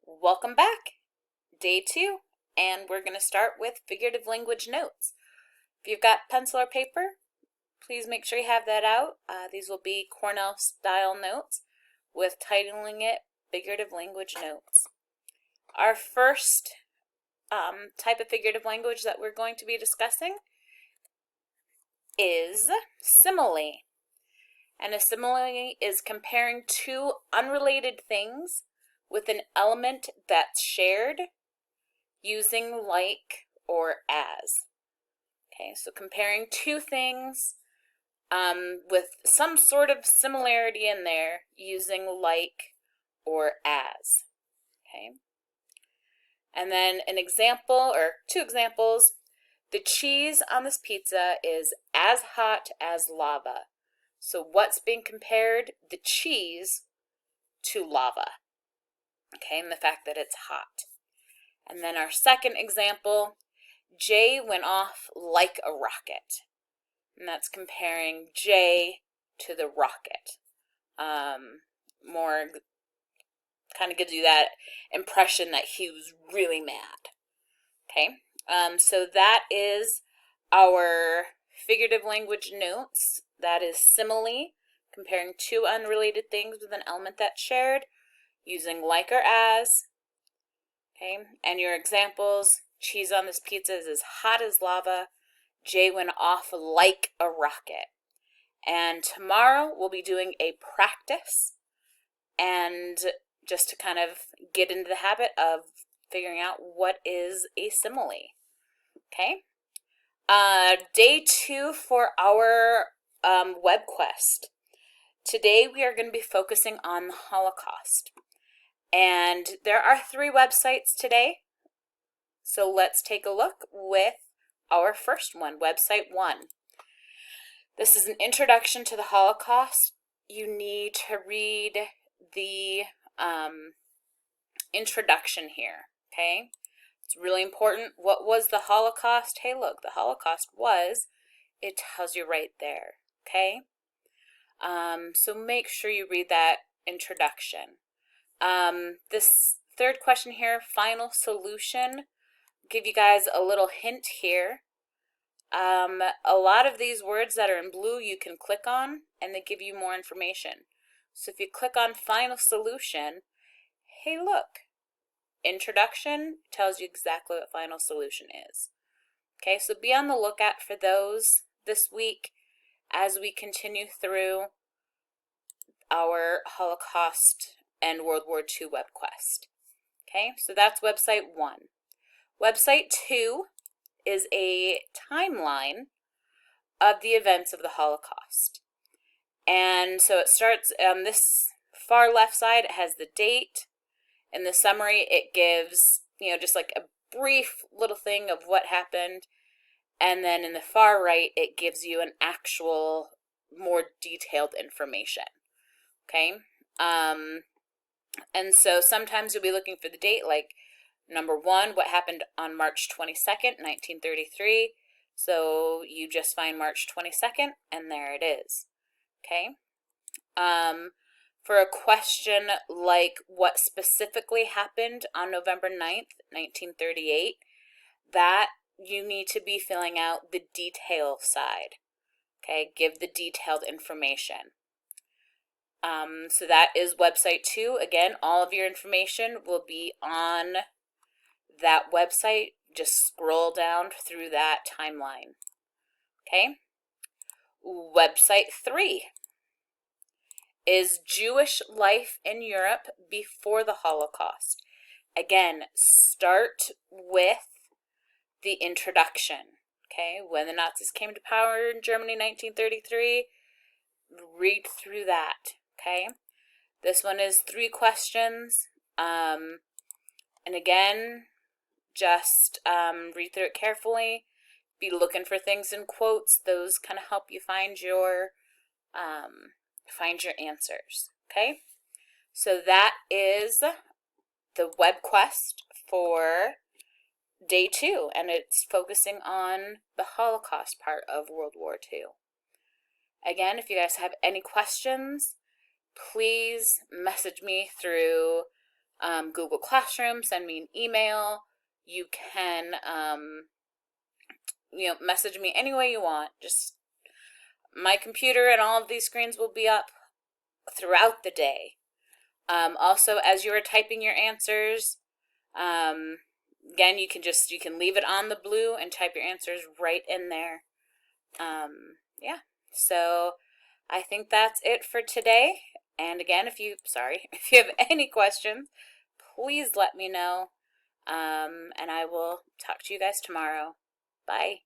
Welcome back, day 2, and we're going to start with figurative language notes. If you've got pencil or paper, please make sure you have that out. These will be Cornell style notes with titling it figurative language notes. Our first type of figurative language that we're going to be discussing is simile. And a simile is comparing two unrelated things with an element that's shared using like or as. Okay, so comparing two things with some sort of similarity in there using like or as. Okay, and then an example or two examples. The cheese on this pizza is as hot as lava. So what's being compared? The cheese to lava. Okay, and the fact that it's hot. And then our second example, Jay went off like a rocket. And that's comparing Jay to the rocket. More kind of gives you that impression that he was really mad. Okay, so that is our figurative language notes. That is simile, comparing two unrelated things with an element that's shared, using like or as. Okay, and your examples, cheese on this pizza is as hot as lava. Jay went off like a rocket. And tomorrow we'll be doing a practice, and just to kind of get into the habit of figuring out what is a simile. Okay, day 2 for our Webquest. Today we are going to be focusing on the Holocaust. And there are 3 websites today. So let's take a look with our first one, website 1. This is an introduction to the Holocaust. You need to read the introduction here, okay? It's really important. What was the Holocaust? Hey, look, the Holocaust was, it tells you right there, okay? So make sure you read that introduction. This third question here, final solution, give you guys a little hint here. A lot of these words that are in blue you can click on and they give you more information. So if you click on final solution, hey look, introduction tells you exactly what final solution is. Okay, so be on the lookout for those this week as we continue through our Holocaust and World War II Webquest. Okay, so that's website 1. Website 2 is a timeline of the events of the Holocaust. And so it starts on this far left side, it has the date. In the summary, it gives, just like a brief little thing of what happened. And then in the far right, it gives you an actual, more detailed information. Okay? And so sometimes you'll be looking for the date, like number 1, what happened on March 22nd, 1933. So you just find March 22nd, and there it is. Okay? For a question like what specifically happened on November 9th, 1938, that you need to be filling out the detail side. Okay? Give the detailed information. So that is website 2. Again, all of your information will be on that website. Just scroll down through that timeline. Okay? Website 3 is Jewish life in Europe before the Holocaust. Again, start with the introduction. Okay? When the Nazis came to power in Germany in 1933, read through that. Okay? This one is 3 questions. And again, just read through it carefully. Be looking for things in quotes. Those kind of help you find your answers. Okay? So that is the Webquest for day 2, and it's focusing on the Holocaust part of World War II. Again, if you guys have any questions, please message me through Google Classroom, send me an email. You can, message me any way you want. Just my computer and all of these screens will be up throughout the day. Also, as you are typing your answers, again, you can leave it on the blue and type your answers right in there. Yeah, so I think that's it for today. And again, if you have any questions, please let me know. And I will talk to you guys tomorrow. Bye.